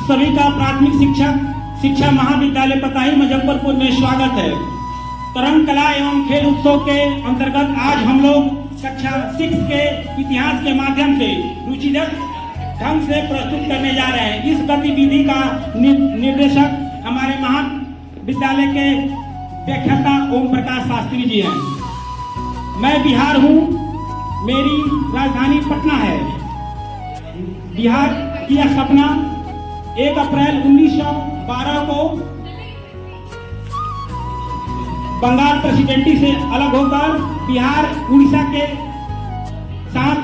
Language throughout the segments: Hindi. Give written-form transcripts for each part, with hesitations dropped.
सभी का प्राथमिक शिक्षा महाविद्यालय पताही मुजफ्फरपुर में स्वागत है। तरंग कला एवं खेल उत्सव के अंतर्गत आज हम लोग कक्षा 6 के इतिहास के माध्यम से रुचिकर ढंग से प्रस्तुत करने जा रहे हैं। इस गतिविधि का निर्देशक हमारे महाविद्यालय के व्याख्याता ओम प्रकाश शास्त्री जी हैं। मैं बिहार हूँ, मेरी राजधानी पटना है। बिहार की स्थापना 1 अप्रैल 1912 को बंगाल प्रेसिडेंसी से अलग होकर बिहार उड़ीसा के साथ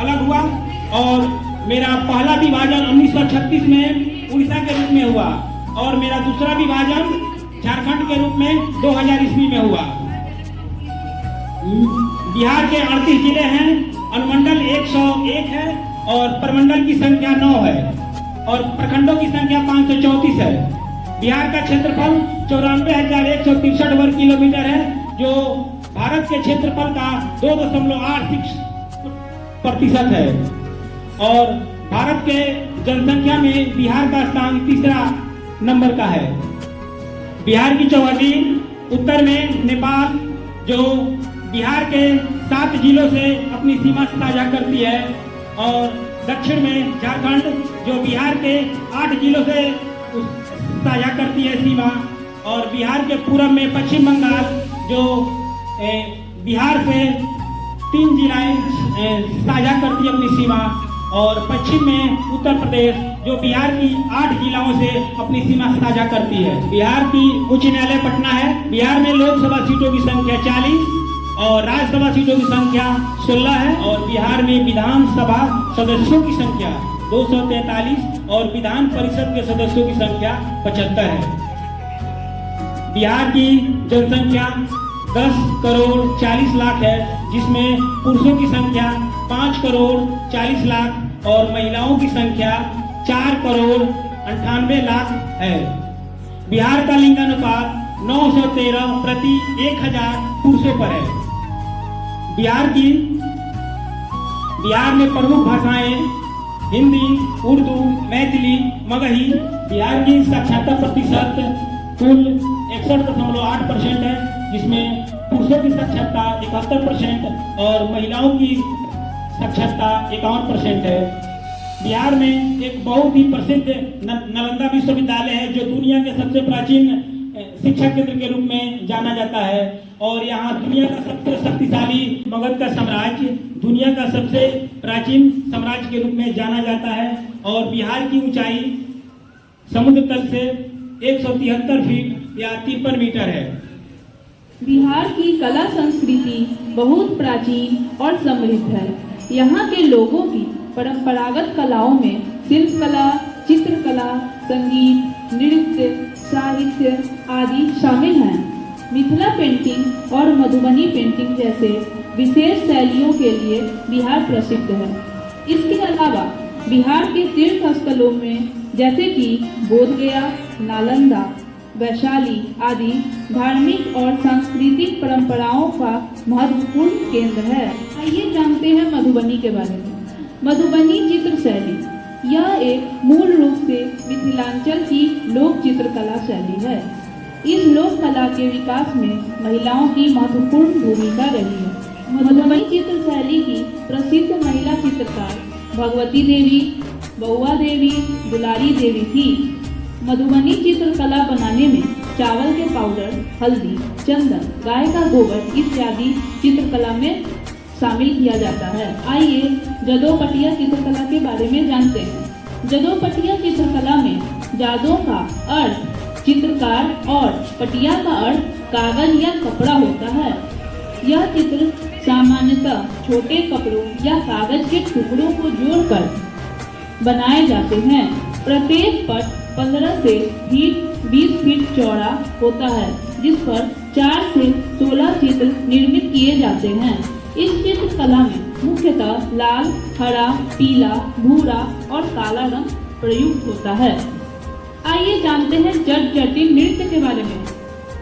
अलग हुआ और मेरा पहला विभाजन 1936 में उड़ीसा के रूप में हुआ और मेरा दूसरा विभाजन झारखंड के रूप में 2000 ईस्वी में हुआ। बिहार के 38 जिले हैं, अनुमंडल 101 है और प्रमंडल की संख्या 9 है और प्रखंडों की संख्या 534 है। बिहार का क्षेत्रफल 94,163 वर्ग किलोमीटर है, जो भारत के क्षेत्रफल का 2.86% है और भारत के जनसंख्या में बिहार का स्थान तीसरा नंबर का है। बिहार की चौहदी उत्तर में नेपाल, जो बिहार के 7 जिलों से अपनी सीमा साझा करती है, और दक्षिण में झारखंड, जो बिहार के 8 जिलों से साझा करती है सीमा, और बिहार के पूर्व में पश्चिम बंगाल, जो बिहार से 3 जिलाएं साझा करती है अपनी सीमा, और पश्चिम में उत्तर प्रदेश, जो बिहार की 8 जिलाओं से अपनी सीमा साझा करती है। बिहार की उच्च न्यायालय पटना है। बिहार में लोकसभा सीटों की संख्या 40 और राज्यसभा सीटों की संख्या 16 है और बिहार में विधानसभा सदस्यों की संख्या 243 और विधान परिषद के सदस्यों की संख्या 75 है। बिहार की जनसंख्या 10 करोड़ 40 लाख है, जिसमें पुरुषों की संख्या 5 करोड़ 40 लाख और महिलाओं की संख्या 4 करोड़ 98 लाख है। बिहार का लिंगानुपात 913 प्रति 1000 पुरुषों पर है। बिहार में प्रमुख भाषाएं हिंदी, उर्दू, मैथिली, मगही। बिहार की साक्षरता प्रतिशत कुल 61.8% है, जिसमें पुरुषों की साक्षरता 71% और महिलाओं की साक्षरता 51% है। बिहार में एक बहुत ही प्रसिद्ध नालंदा विश्वविद्यालय है, जो दुनिया के सबसे प्राचीन शिक्षा केंद्र के रूप में जाना जाता है और यहाँ दुनिया का सबसे शक्तिशाली मगध का साम्राज्य, दुनिया का सबसे प्राचीन साम्राज्य के रूप में जाना जाता है और बिहार की ऊंचाई समुद्र तल से 173 फीट या 53 मीटर है। बिहार की कला संस्कृति बहुत प्राचीन और समृद्ध है। यहाँ के लोगों की परंपरागत कलाओं में शिल्पकला, चित्रकला, संगीत, नृत्य, साहित्य आदि शामिल हैं। मिथिला पेंटिंग और मधुबनी पेंटिंग जैसे विशेष शैलियों के लिए बिहार प्रसिद्ध है। इसके अलावा बिहार के तीर्थ स्थलों में जैसे कि बोधगया, नालंदा, वैशाली आदि धार्मिक और सांस्कृतिक परंपराओं का महत्वपूर्ण केंद्र है। आइए जानते हैं मधुबनी के बारे में। मधुबनी चित्र शैली यह एक मूल रूप से मिथिलांचल की लोक चित्रकला शैली है। इस लोक कला के विकास में महिलाओं की महत्वपूर्ण भूमिका रही है। मधुबनी चित्र शैली की प्रसिद्ध महिला चित्रकार भगवती देवी, बउआ देवी, दुलारी देवी थी। मधुबनी चित्रकला बनाने में चावल के पाउडर, हल्दी, चंदन, गाय का गोबर इत्यादि चित्रकला में शामिल किया जाता है। आइए जदोपटिया चित्रकला के बारे में जानते हैं। जदोपटिया चित्रकला में जादों का अर्थ चित्रकार और पटिया का अर्थ कागज या कपड़ा होता है। यह चित्र सामान्यतः छोटे कपड़ों या कागज के टुकड़ों को जोड़कर बनाए जाते हैं। प्रत्येक पट 15 से 20 फीट चौड़ा होता है, जिस पर 4 से 16 चित्र निर्मित किए जाते हैं। इस चित्रकला में मुख्यतः लाल, हरा, पीला, भूरा और काला रंग प्रयुक्त होता है। आइए जानते हैं जट जटिन नृत्य के बारे में।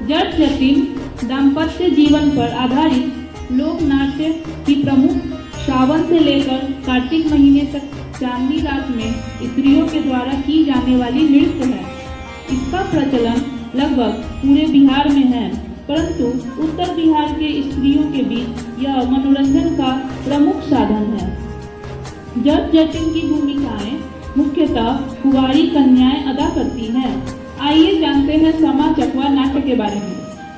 जट जटिन दाम्पत्य जीवन पर आधारित लोक नाट्य की प्रमुख सावन से लेकर कार्तिक महीने तक चांदी रात में स्त्रियों के द्वारा की जाने वाली नृत्य है। इसका प्रचलन लगभग पूरे बिहार में है, परंतु उत्तर बिहार के स्त्रियों के बीच यह मनोरंजन का प्रमुख साधन है। जट जटिन की भूमिकाएं मुख्यतः कुंवारी कन्याएं अदा करती हैं। आइए जानते हैं समा चकवा नाट्य के बारे में।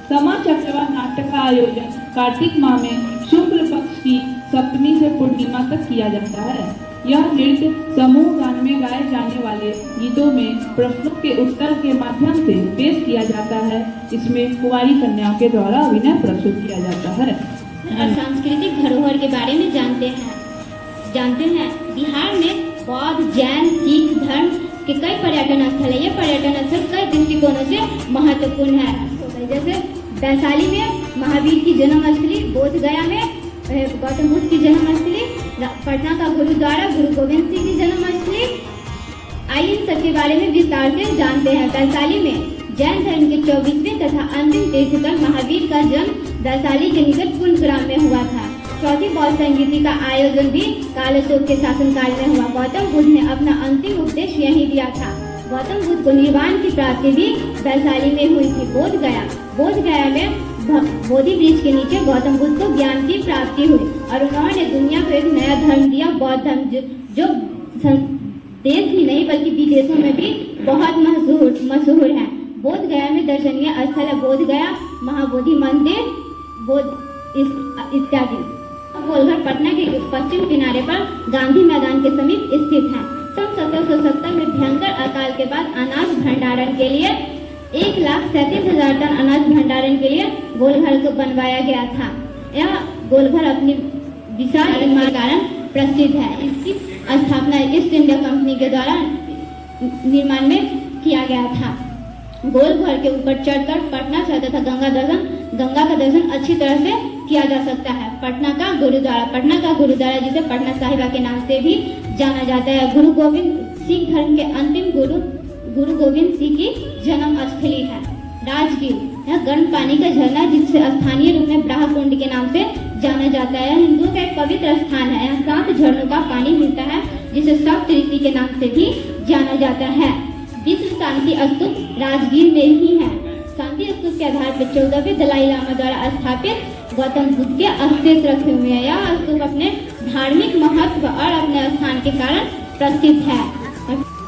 समा चकवा नाट्य का आयोजन कार्तिक माह में शुक्ल पक्ष की सप्तमी से पूर्णिमा तक किया जाता है। यह नृत्य समूह गान में गाए जाने वाले गीतों में प्रश्नों के उत्तर के माध्यम से पेश किया जाता है। इसमें कुंवारी कन्याओं के द्वारा अभिनय प्रस्तुत किया जाता है। और सांस्कृतिक धरोहर के बारे में जानते हैं बिहार में बौद्ध, जैन, सिख धर्म के कई पर्यटन स्थल है। ये पर्यटन स्थल कई दृष्टिकोणों से महत्वपूर्ण है। जैसे वैशाली में महावीर की जन्मस्थली, बोध गया में गौतम बुद्ध की जन्मस्थली, पटना का गुरुद्वारा गुरु गोविंद सिंह की जन्मस्थली। आइए इन सब के बारे में विस्तार से जानते हैं। वैशाली में जैन धर्म के 24वें तथा अंतिम तीर्थंकर महावीर का जन्म वैशाली के निकट कुलग्राम में हुआ था। चौथी बौद्ध संगीति का आयोजन भी काल अशोक के शासनकाल में हुआ। गौतम बुद्ध ने अपना अंतिम उपदेश यहीं दिया था। गौतम बुद्ध को निर्वाण की प्राप्ति भी वैशाली में हुई थी। बोध गया में बोधि वृक्ष के नीचे गौतम बुद्ध को ज्ञान की प्राप्ति हुई और उन्होंने दुनिया को एक नया धर्म दिया, बौद्ध धर्म, जो देश ही नहीं बल्कि विदेशों में भी बहुत मशहूर है। बोध गया में दर्शनीय स्थल है बोध गया, महाबोधि मंदिर, इत्यादि। गोलघर पटना के पश्चिम किनारे पर गांधी मैदान के समीप स्थित है। सन 1770 में भयंकर अकाल के बाद अनाज भंडारण के लिए 1,37,000 टन अनाज भंडारण के लिए गोलघर को बनवाया गया था। यह गोलघर अपनी विशाल निर्माण के कारण प्रसिद्ध है। इसकी स्थापना ईस्ट इंडिया कंपनी के द्वारा निर्माण में किया गया था। गोलघर के ऊपर चढ़कर पटना शहर तथा गंगा का दर्शन अच्छी तरह से किया जा सकता है। पटना का गुरुद्वारा जिसे पटना साहिबा के नाम से भी जाना जाता है, गुरु गोविंद सिंह धर्म के अंतिम गुरु गोविंद सिंह की जन्म स्थली है। राजगीर, यह गर्म पानी का झरना जिसे स्थानीय रूप में ब्राह्मकुंड के नाम से जाना जाता है। हिंदुओं का एक पवित्र स्थान है। यहाँ 7 झरनों का पानी मिलता है जिसे सप्त ऋषि के नाम से भी जाना जाता है। विश्व शांति स्तूप राजगीर में ही है। शांति स्तूप के आधार पर 14वें दलाई लामा द्वारा स्थापित गौतम बुद्ध के अवशेष रखे हुए हैं। यह स्तूप अपने धार्मिक महत्व और अपने स्थान के कारण प्रसिद्ध है।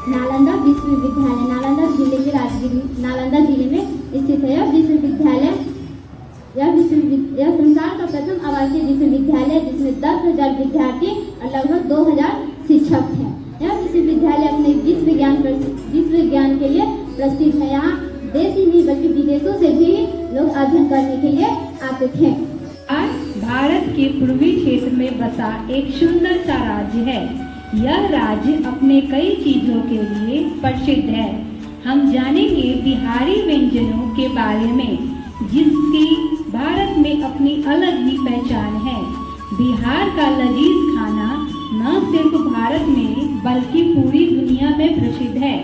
नालंदा विश्वविद्यालय नालंदा जिले के नालंदा जिले में स्थित है। यह संसार का प्रथम आवासीय विश्वविद्यालय जिसमें 10,000 विद्यार्थी और लगभग 2,000 शिक्षक हैं। यह विश्वविद्यालय अपने विश्व विज्ञान के लिए प्रसिद्ध है। यहाँ देश ही नहीं बल्कि विदेशों से भी लोग अध्ययन करने के लिए आते थे। आज भारत के पूर्वी क्षेत्र में बसा एक सुंदर सा राज्य है। यह राज्य अपने कई चीजों के लिए प्रसिद्ध है। हम जानेंगे बिहारी व्यंजनों के बारे में, जिसकी भारत में अपनी अलग ही पहचान है। बिहार का लजीज खाना न सिर्फ भारत में बल्कि पूरी दुनिया में प्रसिद्ध है।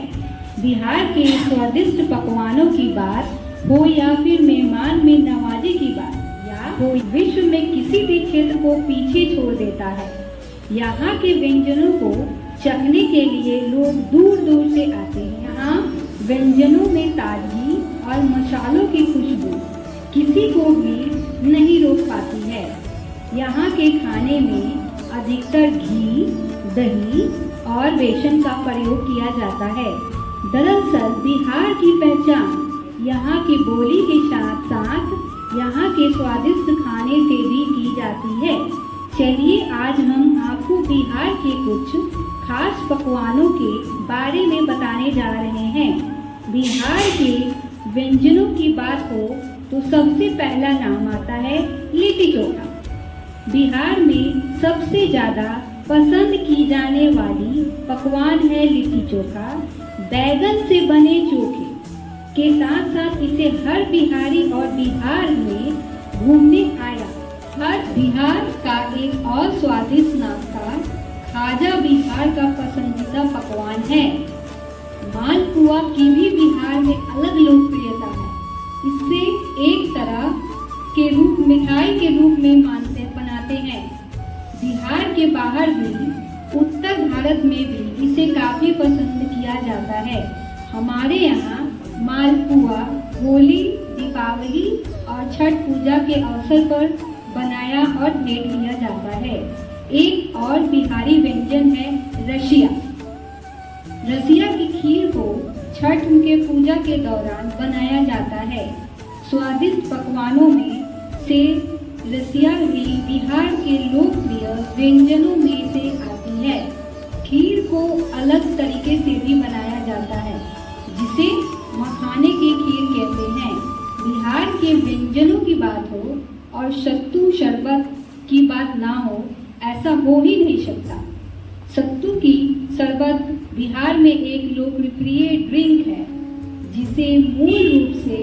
बिहार के स्वादिष्ट पकवानों की बात हो या फिर मेहमान में नवाजी की बात, या हो विश्व में किसी भी क्षेत्र को पीछे छोड़ देता है। यहाँ के व्यंजनों को चखने के लिए लोग दूर दूर से आते हैं। यहाँ व्यंजनों में ताजगी और मसालों की खुशबू किसी को भी नहीं रोक पाती है। यहाँ के खाने में अधिकतर घी, दही और बेसन का प्रयोग किया जाता है। दरअसल बिहार की पहचान यहाँ की बोली के साथ साथ यहाँ के स्वादिष्ट खाने से भी की जाती है। चलिए आज हम आपको बिहार के कुछ खास पकवानों के बारे में बताने जा रहे हैं। बिहार के व्यंजनों की बात हो तो सबसे पहला नाम आता है लिट्टी चोखा। बिहार में सबसे ज़्यादा पसंद की जाने वाली पकवान है लिट्टी चोखा। बैगन से बने चोखे के साथ साथ इसे हर बिहारी और बिहार में घूमने आया। हर बिहार का एक और स्वादिष्ट नाश्ता खाजा बिहार का पसंदीदा पकवान है। मालपुआ की भी बिहार में अलग लोकप्रियता है। इसे एक तरह के मिठाई के रूप में बनाते हैं। बिहार के बाहर भी उत्तर भारत में भी इसे काफी पसंद किया जाता है। हमारे यहाँ मालपुआ होली, दीपावली और छठ पूजा के अवसर पर बनाया और भेंट लिया जाता है। एक और बिहारी व्यंजन है रसिया। रसिया की खीर को छठ के पूजा के दौरान बनाया जाता है। स्वादिष्ट पकवानों में से रसिया भी बिहार के लोकप्रिय व्यंजनों में से आती है। खीर को अलग तरीके से भी बनाया जाता है, जिसे मखाने की खीर कहते हैं। बिहार के व्यंजनों की बात हो और सत्तू शरबत की बात ना हो, ऐसा हो ही नहीं सकता। सत्तू की शरबत बिहार में एक लोकप्रिय ड्रिंक है, जिसे मूल रूप से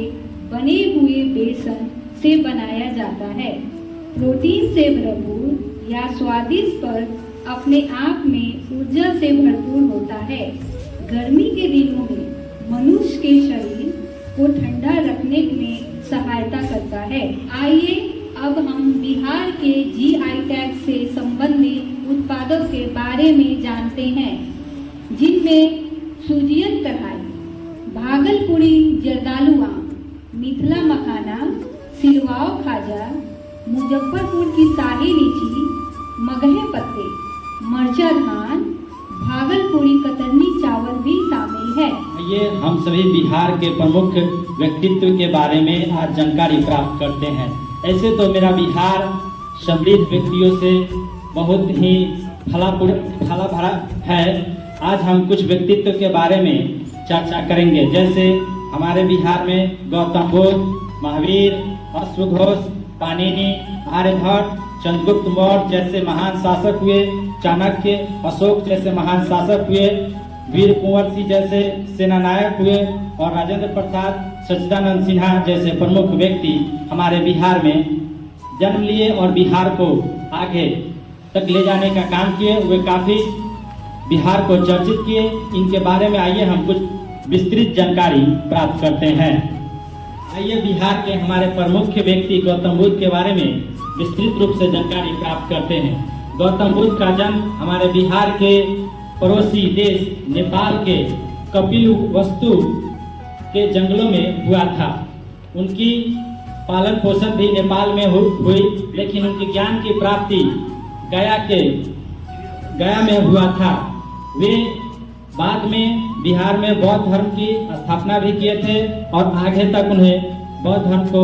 बने हुए बेसन से बनाया जाता है। प्रोटीन से भरपूर या स्वादिष्ट पर अपने आप में ऊर्जा से भरपूर होता है। गर्मी के दिनों में मनुष्य के शरीर को ठंडा रखने में सहायता करता है। आइए अब हम बिहार के GI टैग से संबंधित उत्पादों के बारे में जानते हैं, जिनमें सूजियन कढ़ाई, भागलपुरी जर्दालू आम, मिथिला मखाना, सिलवाओ खाजा, मुजफ्फरपुर की शाही लीची, मगहे पत्ते, मरचा धान, भागलपुरी कतरनी चावल भी शामिल है। ये हम सभी बिहार के प्रमुख व्यक्तित्व के बारे में आज जानकारी प्राप्त करते हैं। ऐसे तो मेरा बिहार समृद्ध व्यक्तियों से बहुत ही फला भरा है। आज हम कुछ व्यक्तित्व के बारे में चर्चा करेंगे। जैसे हमारे बिहार में गौतम बुद्ध, महावीर, अश्वघोष, पाणिनि, आर्यभट्ट, चंद्रगुप्त मौर्य जैसे महान शासक हुए, चाणक्य, अशोक जैसे महान शासक हुए, वीर कुंवर सिंह जैसे सेनानायक हुए और राजेंद्र प्रसाद, सच्चिदानंद सिन्हा जैसे प्रमुख व्यक्ति हमारे बिहार में जन्म लिए और बिहार को आगे तक ले जाने का काम किए। वे काफ़ी बिहार को चर्चित किए। इनके बारे में आइए हम कुछ विस्तृत जानकारी प्राप्त करते हैं। आइए बिहार के हमारे प्रमुख व्यक्ति गौतम बुद्ध के बारे में विस्तृत रूप से जानकारी प्राप्त करते हैं। गौतम बुद्ध का जन्म हमारे बिहार के पड़ोसी देश नेपाल के कपिलवस्तु के जंगलों में हुआ था। उनकी पालन पोषण भी नेपाल में हुई, लेकिन उनके ज्ञान की प्राप्ति गया में हुआ था। वे बाद में बिहार में बौद्ध धर्म की स्थापना भी किए थे और आगे तक उन्हें बौद्ध धर्म को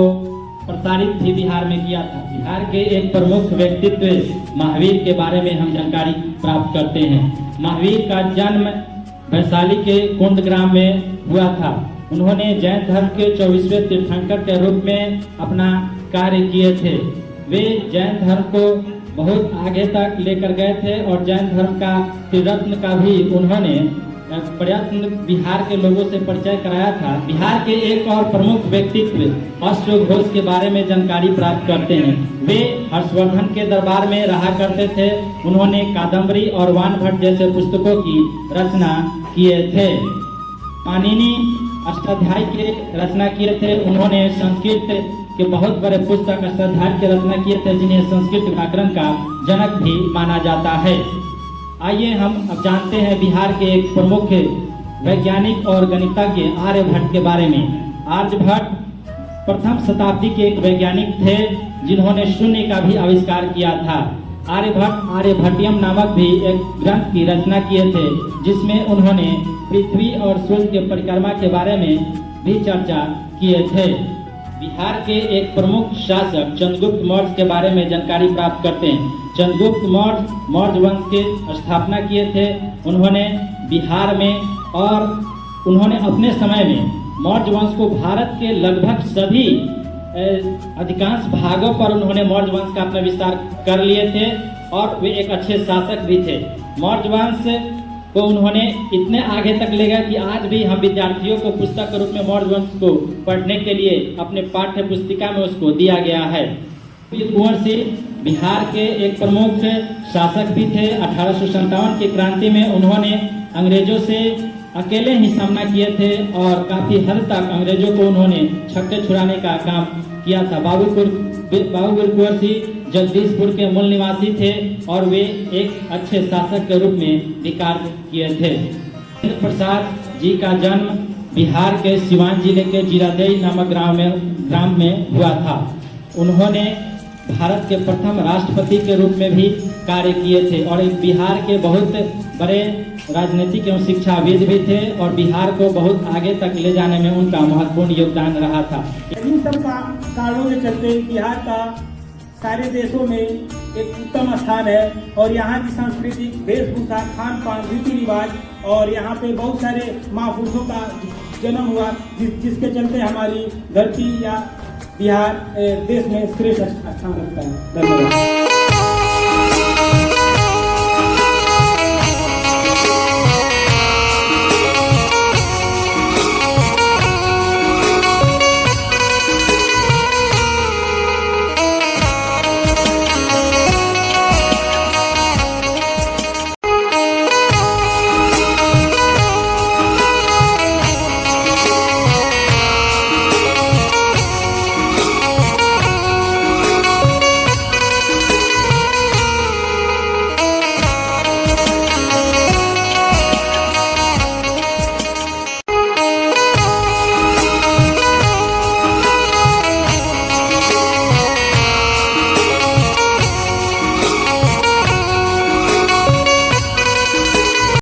प्रसारित भी बिहार में किया था। बिहार के एक प्रमुख व्यक्तित्व महावीर के बारे में हम जानकारी प्राप्त करते हैं। महावीर का जन्म वैशाली के कुंड ग्राम में हुआ था। उन्होंने जैन धर्म के 24वें तीर्थंकर के रूप में अपना कार्य किए थे। वे जैन धर्म को बहुत आगे तक लेकर गए थे और जैन धर्म का त्रिरत्न का भी उन्होंने प्रयत्न बिहार के लोगों से परिचय कराया था। बिहार के एक और प्रमुख व्यक्तित्व अश्वघोष के बारे में जानकारी प्राप्त करते हैं। वे हर्षवर्धन के दरबार में रहा करते थे। उन्होंने कादम्बरी और वानभट्ट जैसे पुस्तकों की रचना किए थे। पाणिनि अष्टाध्यायी की रचना किए थे। उन्होंने संस्कृत के बहुत बड़े पुस्तक अष्टाध्यायी की रचना किए थे, जिन्हें संस्कृत व्याकरण का जनक भी माना जाता है। आइए हम अब जानते हैं बिहार के एक प्रमुख वैज्ञानिक और गणितज्ञ आर्यभट्ट के बारे में। आर्यभट्ट प्रथम शताब्दी के एक वैज्ञानिक थे, जिन्होंने शून्य का भी आविष्कार किया था। आर्यभट्ट आर्यभट्टियम नामक भी एक ग्रंथ की रचना किए थे, जिसमें उन्होंने पृथ्वी और सूर्य के परिक्रमा के बारे में भी चर्चा किए थे। बिहार के एक प्रमुख शासक चंद्रगुप्त मौर्य के बारे में जानकारी प्राप्त करते हैं। चंद्रगुप्त मौर्य वंश के स्थापना किए थे। उन्होंने बिहार में और उन्होंने अपने समय में मौर्य वंश को भारत के लगभग सभी अधिकांश भागों पर उन्होंने मौर्य वंश का अपना विस्तार कर लिए थे और वे एक अच्छे शासक भी थे। मौर्य वंश को उन्होंने इतने आगे तक ले गए कि आज भी हम विद्यार्थियों को पुस्तक के रूप में मौर्य वंश को पढ़ने के लिए अपने पाठ्य पुस्तिका में उसको दिया गया है। वीर कुंवर सिंह बिहार के एक प्रमुख शासक भी थे। 1857 की क्रांति में उन्होंने अंग्रेजों से अकेले ही सामना किए थे और काफी हद तक अंग्रेजों को उन्होंने छक्के छुड़ाने का काम किया था। बाबू कुंवर सिंह जगदीशपुर के मूल निवासी थे और वे एक अच्छे शासक के रूप में विकार किए थे। राजेंद्र प्रसाद जी का जन्म बिहार के सिवान जिले के जीरादेई नामक ग्राम में हुआ था। उन्होंने भारत के प्रथम राष्ट्रपति के रूप में भी कार्य किए थे और एक बिहार के बहुत बड़े राजनीतिक एवं शिक्षाविद भी थे और बिहार को बहुत आगे तक ले जाने में उनका महत्वपूर्ण योगदान रहा था। इन सब कारणों के चलते बिहार का सारे देशों में एक उत्तम स्थान है और यहाँ की सांस्कृतिक वेशभूषा, खान पान, रीति रिवाज और यहाँ पे बहुत सारे महापुरुषों का जन्म हुआ जिसके चलते हमारी धरती या बिहार देश में श्रेष्ठ स्थान रखता है। धन्यवाद।